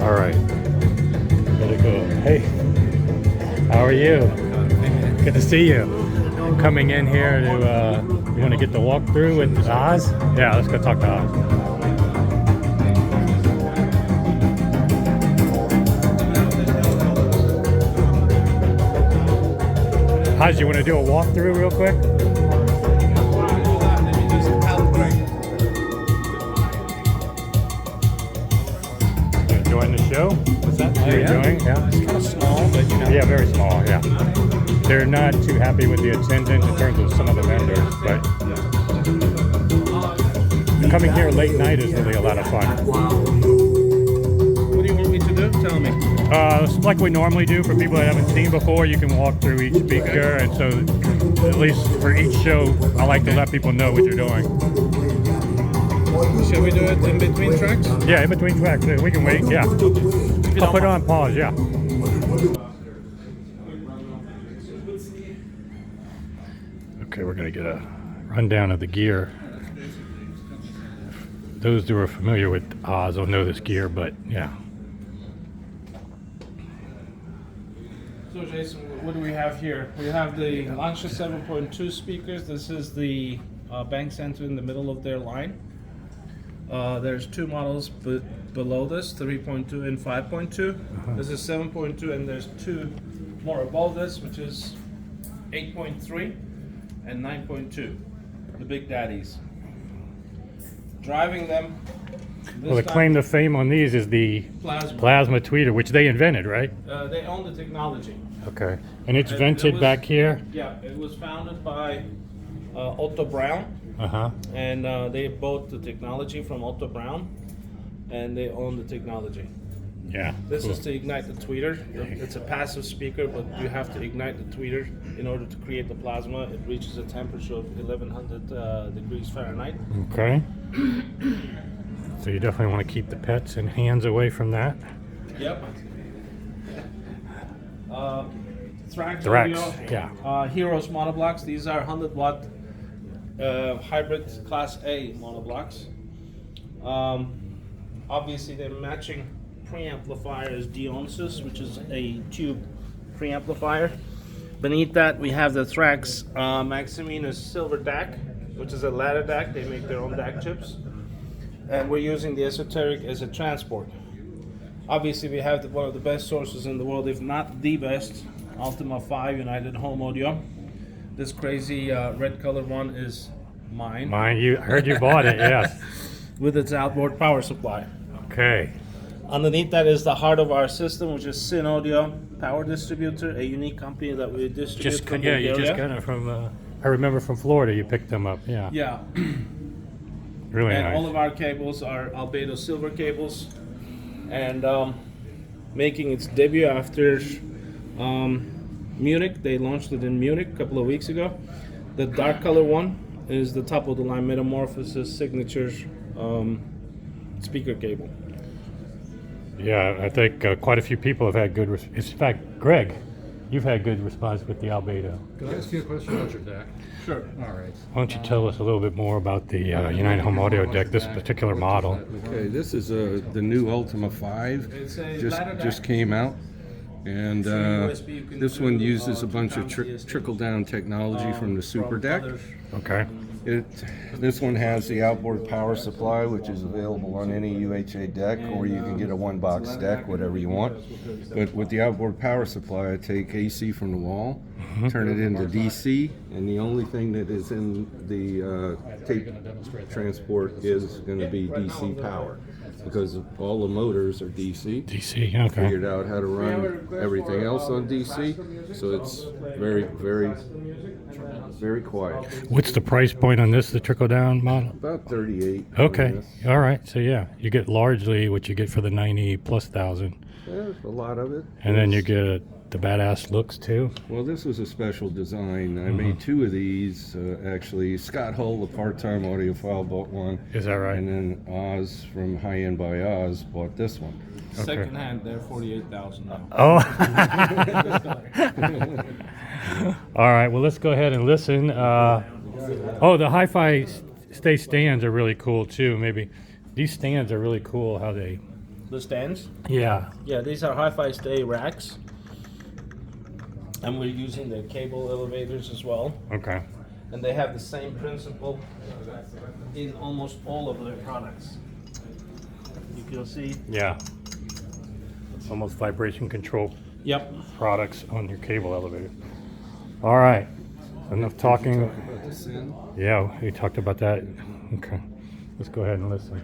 All right. Gotta go. Hey, how are you? Good to see you. I'm coming in here to, you want to get the walkthrough with Oz? Yeah, let's go talk to Oz. Oz, you want to do a walkthrough real quick? You enjoying the show? What's that? You enjoying? Yeah. It's kind of small, but you know. Yeah, very small, yeah. They're not too happy with the attendance in terms of some of the vendors, but coming here late night is really a lot of fun. What do you want me to do? Tell me. Like we normally do for people that haven't seen before, you can walk through each speaker, and so at least for each show, I like to let people know what you're doing. Shall we do it in between tracks? Yeah, in between tracks, we can wait, yeah. I'll put it on pause, yeah. Okay, we're going to get a rundown of the gear. Those who are familiar with Oz will know this gear, but yeah. So Jason, what do we have here? We have the Lansche 7.2 speakers. This is the bank center in the middle of their line. There's two models below this, 3.2 and 5.2. This is 7.2, and there's two more above this, which is 8.3 and 9.2, the big daddies. Driving them. Well, the claim to fame on these is the plasma tweeter, which they invented, right? They own the technology. Okay. And it's vented back here? Yeah, it was founded by Otto Braun. Uh-huh. And they bought the technology from Otto Braun, and they own the technology. Yeah. This cool. is to ignite the tweeter. It's a passive speaker, but you have to ignite the tweeter in order to create the plasma. It reaches a temperature of 1100 degrees Fahrenheit. Okay. So you definitely want to keep the pets and hands away from that. Yep. Thrax, yeah. Heroes monoblocks. These are 100-watt hybrid Class A monoblocks. Obviously, they're matching preamplifier is Dionysus, which is a tube preamplifier. Beneath that, we have the Thrax Maximinus Silver DAC, which is a ladder DAC. They make their own DAC chips. And we're using the Esoteric as a transport. Obviously, we have one of the best sources in the world, if not the best, Ultima 5 United Home Audio. This crazy red colored one is mine. Mine, I heard you bought it, yes. With its outboard power supply. Okay. Underneath that is the heart of our system, which is Syn Audio Power Distributor, a unique company that we distribute from Bulgaria. You just got it from, I remember from Florida you picked them up, yeah. Yeah. Really and nice. all of our cables are Albedo silver cables. And making its debut after Munich. They launched it in Munich a couple of weeks ago. The dark color one is the top of the line Metamorphosis signature speaker cable. Yeah, I think quite a few people have had good. In fact, Greg, you've had good response with the Albedo. Can I ask you a question about your deck? Sure. All right. Why don't you tell us a little bit more about the United Home Audio deck, this particular model? Okay, this is the new Ultima 5. It's a Just came out, and USB you can this do, one uses a bunch of 2 times the trickle-down technology from the Super Deck. Okay. This one has the outboard power supply, which is available on any UHA deck, or you can get a one-box deck, whatever you want. But with the outboard power supply, I take AC from the wall, turn it into DC, and the only thing that is in the tape transport is going to be DC power, because all the motors are DC. DC, okay. Figured out how to run everything else on DC, so it's very, very, very quiet. What's the price point on this, the trickle-down model? About 38. Okay, on this. all right. So yeah, you get largely what you get for the 90,000+. There's a lot of it. And then you get the badass looks too. Well, this was a special design. I made two of these, actually. Scott Hull, the part-time audiophile, bought one. Is that right? And then Oz from High End by Oz bought this one. Second hand, they're 48,000 now. Oh. All right, well, let's go ahead and listen. The hi-fi stay stands are really cool too. Maybe these stands are really cool how they the stands. Yeah. Yeah, these are hi-fi stay racks. And we're using the cable elevators as well. Okay. And they have the same principle in almost all of their products. You can see. Yeah. It's almost vibration control Yep. products on your cable elevator. All right. Enough talking. About the sin. Yeah, we talked about that. Okay. Let's go ahead and listen.